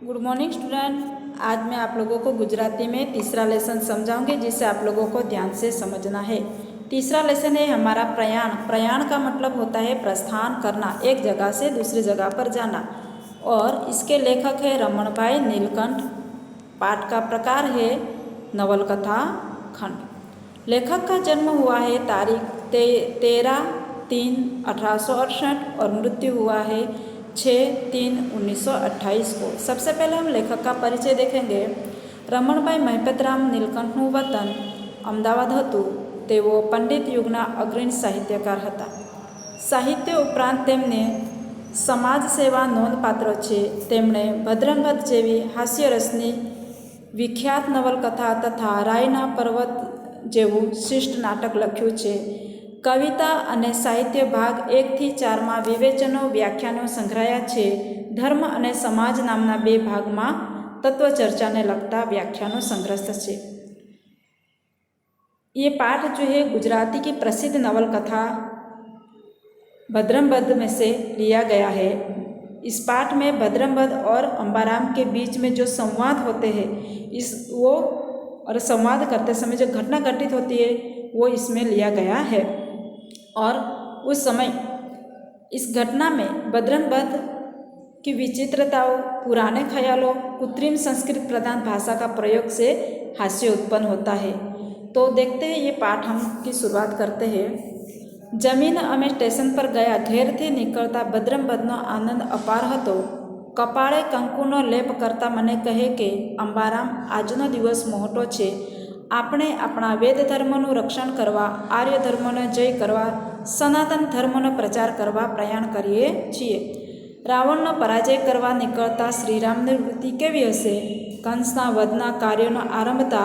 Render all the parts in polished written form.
Good morning student. आज मैं आप लोगों को गुजराती में तीसरा लेसन समझाऊंगी जिसे आप लोगों को ध्यान से समझना है। तीसरा लेसन है हमारा प्रयाण। प्रयाण का मतलब होता है प्रस्थान करना, एक जगह से दूसरी जगह पर जाना। और इसके लेखक है रमणभाई नीलकंठ। पाठ का प्रकार है नवलकथा खंड। लेखक का जन्म हुआ है तारीख 13/3/1868 और मृत्यु हुआ है 6/3/1928 को। सबसे पहले हम लेखक का परिचय देखेंगे। રમણભાઈ મહેપતરામ નીલકંઠનું વતન અમદાવાદ હતું। તેઓ પંડિત યુગના અગ્રણી સાહિત્યકાર હતા। સાહિત્ય ઉપરાંત તેમને સમાજ સેવા નોંધપાત્ર છે। તેમણે ભદ્રંગત જેવી હાસ્યરસની વિખ્યાત નવલકથા તથા રાયના પર્વત જેવું શિષ્ટ નાટક લખ્યું છે। કવિતા અને સાહિત્ય ભાગ 1થી 4માં વિવેચનો વ્યાખ્યાનો સંગ્રહાયા છે। ધર્મ અને સમાજ નામના 2 ભાગમાં तत्वचर्चा ने लगता व्याख्यानों संग्रस्त है। ये पाठ जो है गुजराती की प्रसिद्ध नवलकथा भद्रंबद में से लिया गया है। इस पाठ में भद्रंबद और अंबाराम के बीच में जो संवाद होते हैं और संवाद करते समय जो घटना घटित होती है वो इसमें लिया गया है। और उस समय इस घटना में भद्रंबद की विचित्रताओं, पुराने ख्यालों, कृत्रिम संस्कृत प्रधान भाषा का प्रयोग से हास्य उत्पन्न होता है। तो देखते हैं ये पाठ हम की शुरुआत करते हैं। जमीन अमे स्टेशन पर गया घेरથી નીકળતા ભદ્રંબદનો આનંદ અપાર હતો। કપાળે કંકુનો લેપ કરતા મને કહે કે અંબારામ આજનો દિવસ મોટો છે। આપણે આપણા વેદ ધર્મનું રક્ષણ કરવા, આર્ય ધર્મનો જય કરવા, સનાતન ધર્મનો પ્રચાર કરવા પ્રયાણ કરીએ છીએ। રાવણનો પરાજય કરવા નીકળતા શ્રીરામની વૃત્તિ કેવી હશે? કંસના વધના કાર્યનો આરંભતા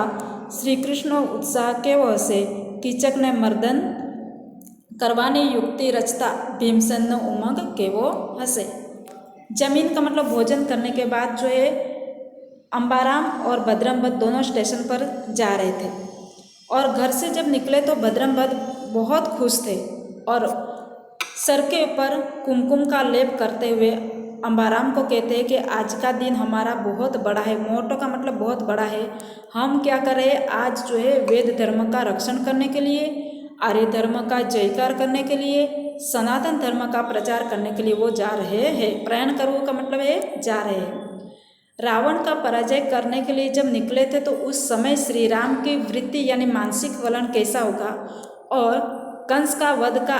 શ્રીકૃષ્ણનો ઉત્સાહ કેવો હશે? કીચકને મર્દન करवानी युक्ति रचता भीमसेन उमंग केवो हसे। जमीन का मतलब भोजन करने के बाद जो है अंबाराम और भद्रंबद दोनों स्टेशन पर जा रहे थे और घर से जब निकले तो भद्रंबद बहुत खुश थे और सर के ऊपर कुमकुम का लेप करते हुए अंबाराम को कहते हैं कि आज का दिन हमारा बहुत बड़ा है। मोटो का मतलब बहुत बड़ा है। हम क्या करें, आज जो है वेद धर्म का रक्षण करने के लिए, आर्य धर्म का जयकार करने के लिए, सनातन धर्म का प्रचार करने के लिए वो जा रहे हैं। प्रयाण करने का मतलब है जा रहे हैं। रावण का पराजय करने के लिए जब निकले थे तो उस समय श्री राम की वृत्ति यानी मानसिक वलन कैसा होगा और कंस का वध का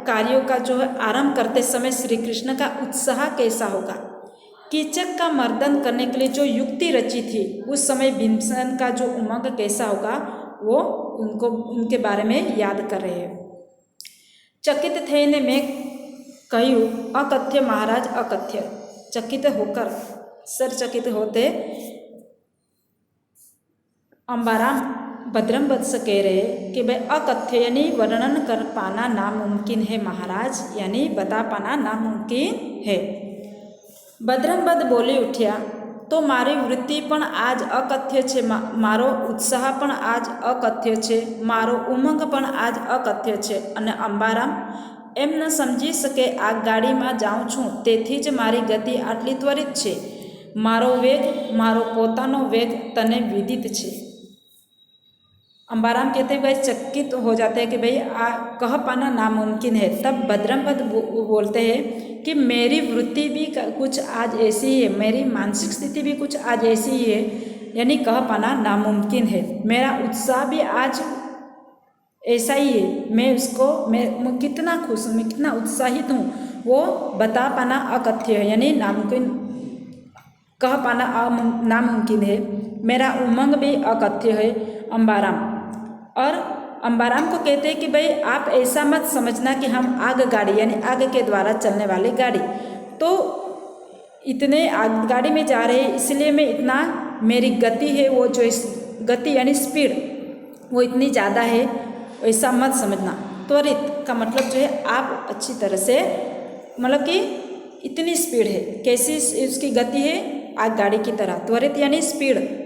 कार्यों का जो है आरंभ करते समय श्री कृष्ण का उत्साह कैसा होगा। कीचक का मर्दन करने के लिए जो युक्ति रची थी उस समय भीमसेन का जो उमंग कैसा होगा वो उनके बारे में याद कर रहे हैं। चकित थे ने मैं कहूँ अकथ्य महाराज अकथ्य। चकित होकर सरचकित होते अंबाराम भद्रंबद से कह रहे कि भाई अकथ्य यानी वर्णन कर पाना नामुमकिन है महाराज, यानी बता पाना नामुमकिन है। भद्रंबद बोली उठ्या तो मारी वृत्ति पण आज अकथ्य छे, मारो उत्साह पण आज अकथ्य छे, मारो उमंग पण आज अकथ्य छे। अने अंबाराम एम न समझी सके आ गाड़ी में जाऊँ छूँ तेथी ज मारी गति आटली त्वरित छे। मारो वेग, मारो पोतानो वेग तने विदित छे। अंबाराम कहते भाई चकित हो जाते हैं कि भाई कह पाना नामुमकिन है। तब भद्रंबद बोलते हैं कि मेरी वृत्ति भी कुछ आज ऐसी ही है, मेरी मानसिक स्थिति भी कुछ आज ऐसी ही है, यानी कह पाना नामुमकिन है। मेरा उत्साह भी आज ऐसा ही है। मैं कितना खुश हूँ, मैं कितना उत्साहित हूँ वो बता पाना अकथ्य है, यानी नामुमकिन, कह पाना नामुमकिन है। मेरा उमंग भी अकथ्य है। अंबाराम और अंबाराम को कहते हैं कि भाई आप ऐसा मत समझना कि हम आग गाड़ी यानी आग के द्वारा चलने वाली गाड़ी, तो इतने आग गाड़ी में जा रहे हैं इसलिए मैं इतना, मेरी गति है वो जो गति यानी स्पीड वो इतनी ज़्यादा है, ऐसा मत समझना। त्वरित का मतलब जो है आप अच्छी तरह से मतलब कि इतनी स्पीड है, कैसी उसकी गति है आग गाड़ी की तरह। त्वरित यानी स्पीड।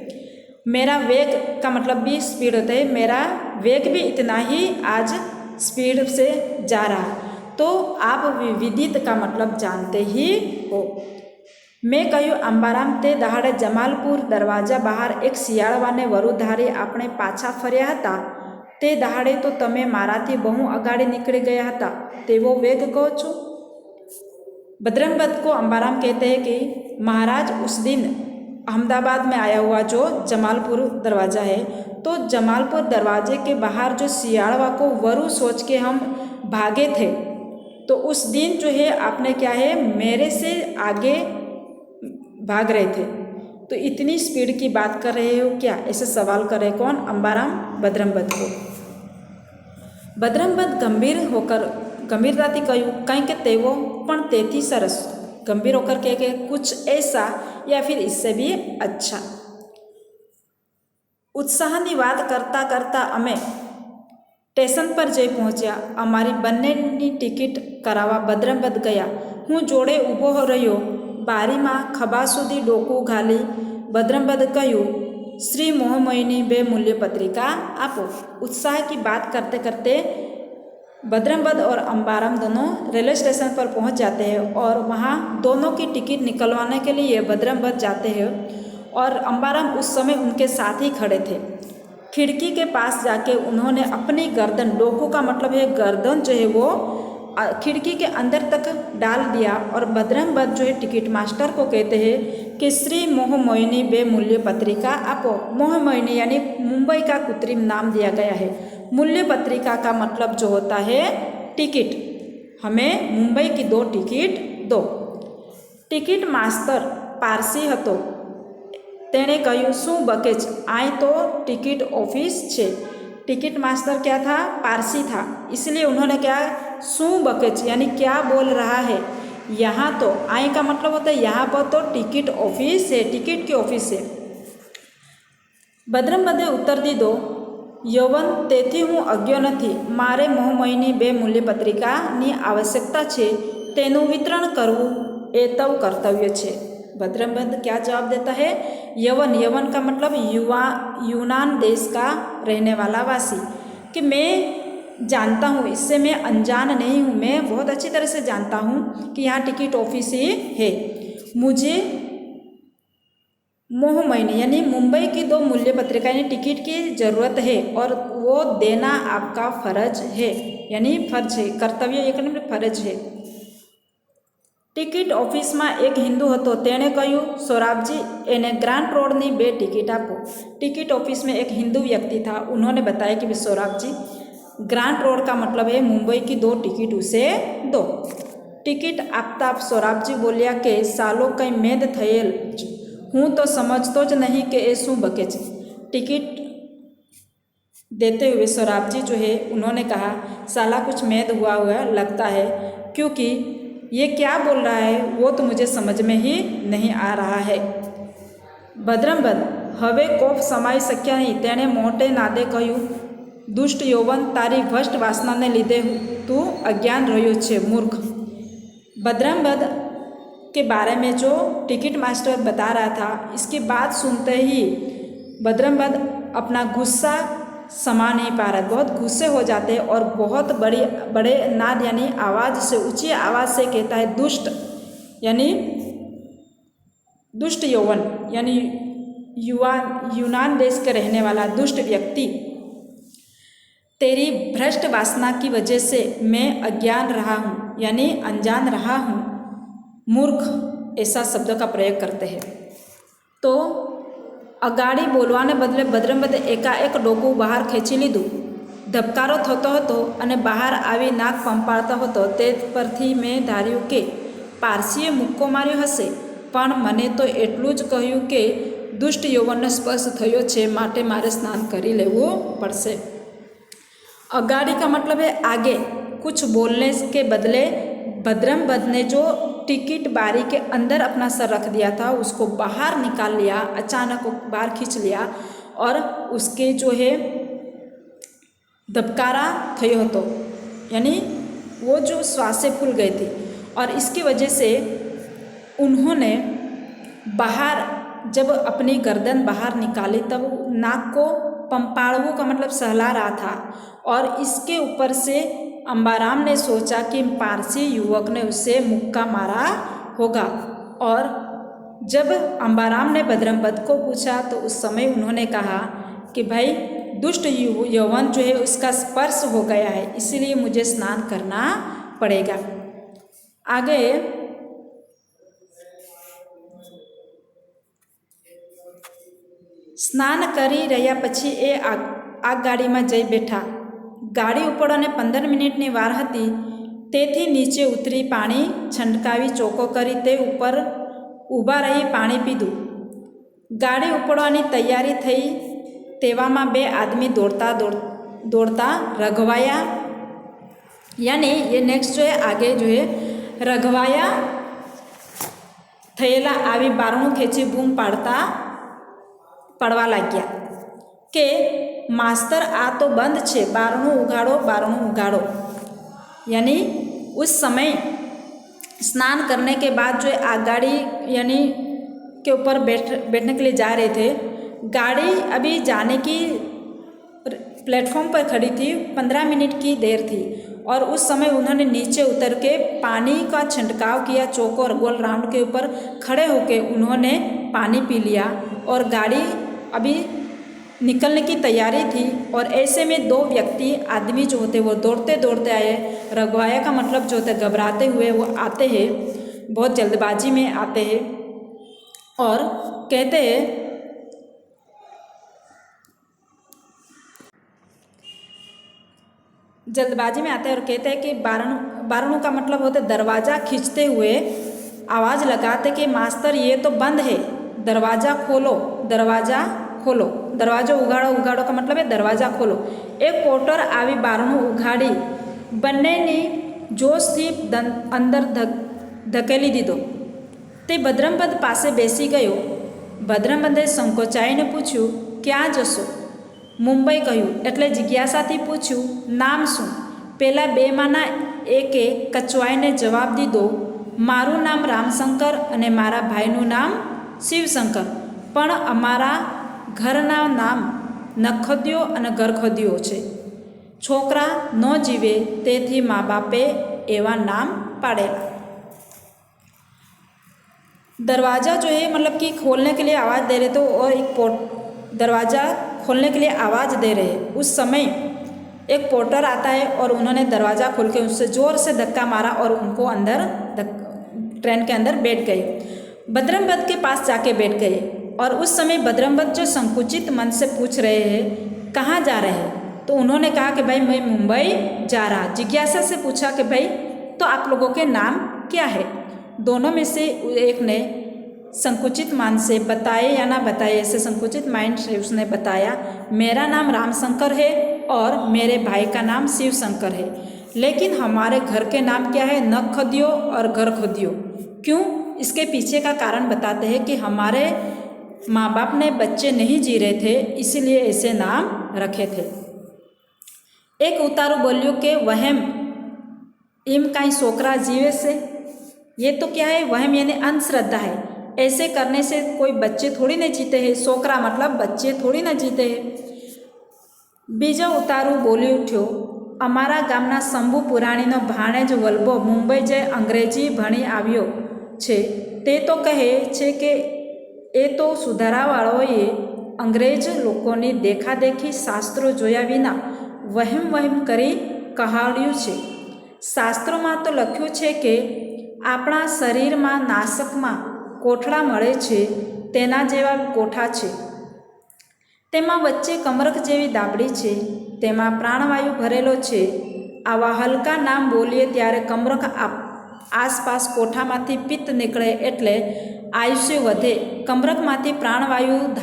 मेरा वेग का मतलब भी स्पीड होता है, मेरा वेग भी इतना ही आज स्पीड से जा रहा है। तो आप विदित का मतलब जानते ही हो। મેં કહ્યું, અંબારામ, તે દહાડે જમાલપુર દરવાજા બહાર એક શિયાળવાને વરુ ધારી આપણે પાછા ફર્યા હતા. તે દહાડે તો તમે મારાથી બહુ અગાડી નીકળી ગયા હતા. તેવો વેગ કહો છો? बजरंगबद को अंबाराम कहते हैं कि महाराज, उस दिन अहमदाबाद में आया हुआ जो जमालपुर दरवाज़ा है, तो जमालपुर दरवाजे के बाहर जो सियाड़वा को वरु सोच के हम भागे थे, तो उस दिन जो है आपने क्या है मेरे से आगे भाग रहे थे, तो इतनी स्पीड की बात कर रहे हो क्या? ऐसे सवाल कर रहे कौन? अंबाराम बजरंगबद को. बजरंगबद गंभीरताથી કહ્યું, કંઈ કે તેવો પણ તેથી સરસ. गंभीर होकर कह के कुछ ऐसा या फिर इससे भी अच्छा. ઉત્સાહની વાત કરતાં કરતાં અમે સ્ટેશન પર જઈ પહોંચ્યા. અમારી બંનેની ટિકિટ કરાવવા બજરંગબદ ગયા. હું જોડે ઊભો રહ્યો. બારીમાં ખભા સુધી ડોકું ઘાલી बजरंगबद કહ્યું, श्री मोहमयिनी बे मूल्य पत्रिका आपो. उत्साह की बात करते करते बजरंगबद और अंबाराम दोनों रेलवे स्टेशन पर पहुंच जाते हैं और वहां दोनों की टिकट निकलवाने के लिए बजरंगबद जाते हैं और अंबाराम उस समय उनके साथ ही खड़े थे. खिड़की के पास जाके उन्होंने अपनी गर्दन, डोकू का मतलब है गर्दन जो है वो खिड़की के अंदर तक डाल दिया और बजरंगबद जो है टिकट मास्टर को कहते हैं कि श्री मोहमयिनी बे मूल्य पत्रिका आपो. मोहमयिनी यानी मुंबई का कृत्रिम नाम दिया गया है. मूल्य पत्रिका का मतलब जो होता है टिकट. हमें मुंबई की 2 टिकट दो. टिकट मास्टर पारसी હતો. તેણે કહ્યું, શું બકેજ, આય तो टिकट ऑफिस છે. टिकट मास्टर क्या था? पारसी था. इसलिए उन्होंने क्या, सू बकेज यानी क्या बोल रहा है. यहाँ तो आय का मतलब होता है यहाँ पर तो टिकट ऑफिस है, टिकट की ऑफिस है. बजरंगबदे उत्तर દીધો, યવન, તેથી હું અજ્ઞ નથી. મારે મોહમયિની બે મૂલ્ય પત્રિકાની આવશ્યકતા છે. તેનું વિતરણ કરવું એ તવ કર્તવ્ય છે. बजरंगबद क्या जवाब देता है? यवन. यवन का मतलब यूनान देश का रहने वाला वासी. कि मैं जानता हूँ, इससे मैं अनजान नहीं हूँ, मैं बहुत अच्छी तरह से जानता हूँ कि यहाँ टिकट ऑफिस ही है. मुझे मोहमयिनी यानी मुंबई की 2 मूल्य पत्रिका यानी टिकट की ज़रूरत है और वो देना आपका फ़र्ज है. यानी फर्ज है, कर्तव्य एक नहीं फर्ज है. ટિકિટ ઓફિસમાં એક હિન્દુ હતો. તેણે કહ્યું, सोराबजी, એને ग्रांट रोडની 2 ટિકિટ આપો. टिकट ऑफिस में एक हिंदू व्यक्ति था. उन्होंने बताया कि सोराबजी, ग्रांट रोड का मतलब है मुंबई की 2 टिकट उसे दो. टिकट આપતા सोराबजी बोलिया कि सालो કંઈ મેદ થયેલ, હું તો સમજતો જ નહીં કે એ શું બકે છે. टिकट देते हुए सोराबजी जो है उन्होंने कहा, साला कुछ मेद हुआ लगता है, क्योंकि ये क्या बोल रहा है वो तो मुझे समझ में ही नहीं आ रहा है. बजरंगबद હવે કોપ સમાઈ શક્યા નહીં. તેણે મોટે નાદે કહ્યું, दुष्ट यौवन, तारी भ्रष्ट वासनाने લીધે तू अज्ञान રહ્યો છે, मूर्ख. बजरंगबद के बारे में जो टिकट मास्टर बता रहा था, इसकी बात सुनते ही बजरंगबद अपना गुस्सा समा नहीं पा रहा. बहुत गुस्से हो जाते हैं और बहुत बड़े नाद यानी आवाज़ से, ऊंची आवाज़ से कहता है, दुष्ट यानी दुष्ट यौवन यानी यूनान देश के रहने वाला दुष्ट व्यक्ति, तेरी भ्रष्ट वासना की वजह से मैं अज्ञान रहा हूँ यानी अनजान रहा हूँ. मूर्ख ऐसा शब्द का प्रयोग करते हैं. तो અગાડી બોલવાને બદલે બજરંગબદે એકાએક ડોકું બહાર ખેંચી લીધું. ધબકારો થતો હતો અને બહાર આવી નાક પંપાળતો હતો. તે પરથી મેં ધાર્યું કે પારસીએ મુક્કો માર્યો હશે, પણ મને તો એટલું જ કહ્યું કે દુષ્ટ યૌવનનો સ્પર્શ થયો છે, માટે મારે સ્નાન કરી લેવું પડશે. अगाड़ी का मतलब है आगे. कुछ बोलने के बदले बजरंगबद ने जो टिकट बारी के अंदर अपना सर रख दिया था उसको बाहर निकाल लिया, अचानक बाहर खींच लिया और उसके जो है धबकारा थयो હતો यानी वो जो श्वासें फूल गई थी और इसकी वजह से उन्होंने बाहर जब अपनी गर्दन बाहर निकाली तब नाक को पंपाड़वों का मतलब सहला रहा था और इसके ऊपर से अंबाराम ने सोचा कि पारसी युवक ने उसे मुक्का मारा होगा और जब अम्बाराम ने भद्रमपद को पूछा तो उस समय उन्होंने कहा कि भाई दुष्ट यौवन जो है उसका स्पर्श हो गया है, इसीलिए मुझे स्नान करना पड़ेगा। आगे સ્નાન કરી રહ્યા પછી એ આગગાડીમાં જઈ બેઠા। ગાડી ઉપડવાને 15 મિનિટની વાર હતી, તેથી નીચે ઉતરી પાણી છંટકાવી ચોખ્ખો કરી તે ઉપર ઊભા રહી પાણી પીધું। ગાડી ઉપડવાની તૈયારી થઈ તેવામાં બે આદમી દોડતા રઘવાયા, यानी ये नेक्स्ट जो है आगे जो है रघवाया थयेला आवी बारणું ખેંચી બૂમ પાડવા લાગ્યા કે मास्तर आ तो बंद छे, बारणું उगाड़ो। यानी उस समय स्नान करने के बाद जो आगगाड़ी यानी के ऊपर बैठने के लिए जा रहे थे। गाड़ी अभी जाने की प्लेटफॉर्म पर खड़ी थी, 15 मिनट की देर थी और उस समय उन्होंने नीचे उतर के पानी का छिड़काव किया, चौकोर गोल राउंड के ऊपर खड़े होकर उन्होंने पानी पी लिया और गाड़ी अभी निकलने की तैयारी थी। और ऐसे में दो व्यक्ति आदमी जो होते वो दौड़ते दौड़ते आए। रघवाया का मतलब जो होता है घबराते हुए वो आते हैं, बहुत जल्दबाजी में आते हैं और कहते हैं जल्दबाजी में आते हैं और कहते हैं कि बारणों का मतलब होता है दरवाज़ा खींचते हुए आवाज़ लगाते कि मास्टर ये तो बंद है, दरवाज़ा खोलो। दरवाज़ा उगाड़ो का मतलब है दरवाज़ा खोलो। एक पोर्टर आवी बारणું उगाड़ी બંનેની જોશથી અંદર ધકેલી દીધો। તે ભદ્રમપદ પાસે બેસી ગયો। ભદ્રમપદે સંકોચાઈને પૂછ્યું, ક્યાં જશો? મુંબઈ કહ્યું એટલે જિજ્ઞાસાથી પૂછ્યું, નામ શું? પેલા બેમાંના એકે કચવાઈને જવાબ દીધો, મારું નામ રામશંકર અને મારા ભાઈનું નામ શિવશંકર, પણ અમારા ઘરના નામ નખોદ્યો અને ગરખોદ્યો છે। છોકરા ન જીવે તેથી મા બાપે એવા નામ પાડેલા। दरवाज़ा जो है मतलब कि खोलने के लिए आवाज़ दे रहे थे और दरवाज़ा खोलने के लिए आवाज़ दे रहे हैं। उस समय एक पोर्टर आता है और उन्होंने दरवाज़ा खोल के उससे ज़ोर से धक्का मारा और उनको अंदर ट्रेन के अंदर बैठ गए। भद्रमपद के पास जाके बैठ गए और उस समय भद्रमपद जो संकुचित मन से पूछ रहे हैं कहाँ जा रहे हैं, तो उन्होंने कहा कि भाई मैं मुंबई जा रहा। जिज्ञासा से पूछा कि भाई तो आप लोगों के नाम क्या है? दोनों में से एक ने संकुचित मन से बताए या ना बताए, ऐसे संकुचित माइंड से उसने बताया मेरा नाम रामशंकर है और मेरे भाई का नाम शिवशंकर है, लेकिन हमारे घर के नाम क्या है? नखोद्यो और गरखोद्यो। क्यों? इसके पीछे का कारण बताते हैं कि हमारे माँ बाप ने बच्चे नहीं जी रहे थे, इसीलिए ऐसे नाम रखे थे। एक उतारू बोलियो के वहम इम काई सोकरा जीवे से, ये तो क्या है? वहम यानी अंधश्रद्धा है। ऐसे करने से कोई बच्चे थोड़ी ना जीते हैं। सोकरा मतलब बच्चे थोड़ी ना जीते हैं। बीजो उतारू बोली उठ्यो, अमारा गामना शंभू पुराणीनो भाणेज वल्भो मुंबई जई अंग्रेजी भणी આવ્યો છે। તે તો કહે છે કે એ તો સુધારાવાળોએ અંગ્રેજ લોકોની દેખાદેખી શાસ્ત્રો જોયા વિના વહેમ કરી કહાડ્યું છે। શાસ્ત્રોમાં તો લખ્યું છે કે આપણા શરીરમાં નાસકમાં કોઠડા મળે છે, તેના જેવા કોઠા છે, તેમાં વચ્ચે કમરક જેવી દાબડી છે, તેમાં પ્રાણવાયુ ભરેલો છે। આવા હલકા નામ બોલીએ ત્યારે કમરક આસપાસ કોઠામાંથી પિત્ત નીકળે એટલે આયુષ્ય વધે। કમરકમાંથી પ્રાણવાયુની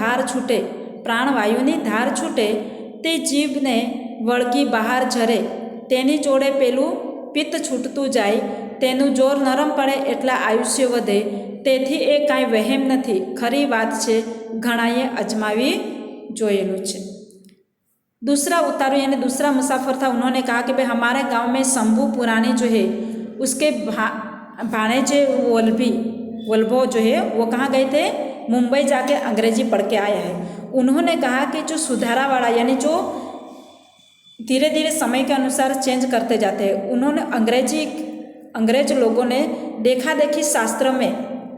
ધાર છૂટે તે જીભને વળગી બહાર ઝરે, તેની જોડે પેલું પિત્ત છૂટતું જાય, તેનું જોર નરમ પડે એટલે આયુષ્ય વધે। તેથી એ કાંઈ વહેમ નથી, ખરી વાત છે, ઘણાએ અજમાવી જોયેલું છે। दूसरा उतारू यानी दूसरा मुसाफिर था, उन्होंने कहा कि भाई हमारे गांव में शंभू पुराणी जो है उसके भाणेजे वल्भो जो है वो कहाँ गए थे? मुंबई जाके अंग्रेजी पढ़ के आया है। उन्होंने कहा कि जो सुधारा वाला यानी जो धीरे धीरे समय के अनुसार चेंज करते जाते हैं, उन्होंने अंग्रेज लोगों ने देखा देखी शास्त्र में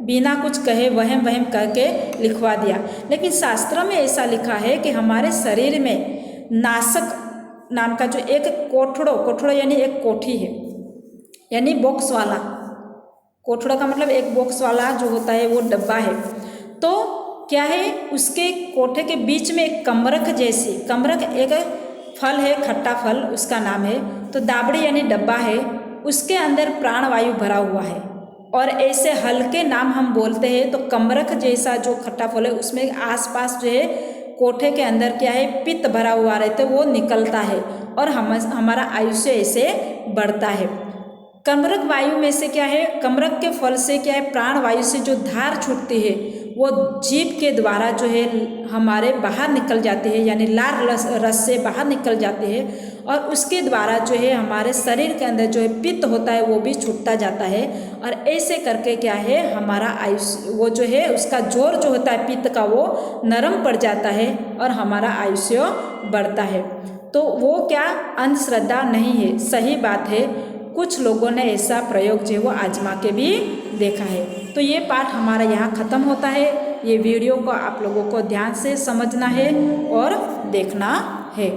बिना कुछ कहे वहम वहम करके लिखवा दिया। लेकिन शास्त्रों में ऐसा लिखा है कि हमारे शरीर में नासक नाम का जो एक कोठड़ो यानी एक कोठी है, यानी बॉक्स वाला, कोठड़ो का मतलब एक बॉक्स वाला जो होता है वो डब्बा है। तो क्या है, उसके कोठे के बीच में एक कमरख जैसी, कमरख एक फल है, खट्टा फल उसका नाम है। तो दाबड़ी यानी डब्बा है, उसके अंदर प्राणवायु भरा हुआ है। और ऐसे हल्के नाम हम बोलते हैं तो कमरख जैसा जो खट्टा फल है उसमें आसपास जो है कोठे के अंदर क्या है, पित्त भरा हुआ रहता है, वो निकलता है और हमारा आयुष्य ऐसे बढ़ता है। कमरख वायु में से क्या है, कमरख के फल से क्या है, प्राण वायु से जो धार छूटती है वो जीभ के द्वारा जो है हमारे बाहर निकल जाती है, यानी लार रस से बाहर निकल जाती है। और उसके द्वारा जो है हमारे शरीर के अंदर जो है पित्त होता है वो भी छूटता जाता है। और ऐसे करके क्या है, हमारा आयुष्य वो जो है उसका जोर जो होता है पित्त का वो नरम पड़ जाता है और हमारा आयुष्य बढ़ता है। तो वो क्या अंधश्रद्धा नहीं है, सही बात है। कुछ लोगों ने ऐसा प्रयोग जो है वो आजमा के भी देखा है। तो ये पाठ हमारा यहाँ ख़त्म होता है। ये वीडियो को आप लोगों को ध्यान से समझना है और देखना है।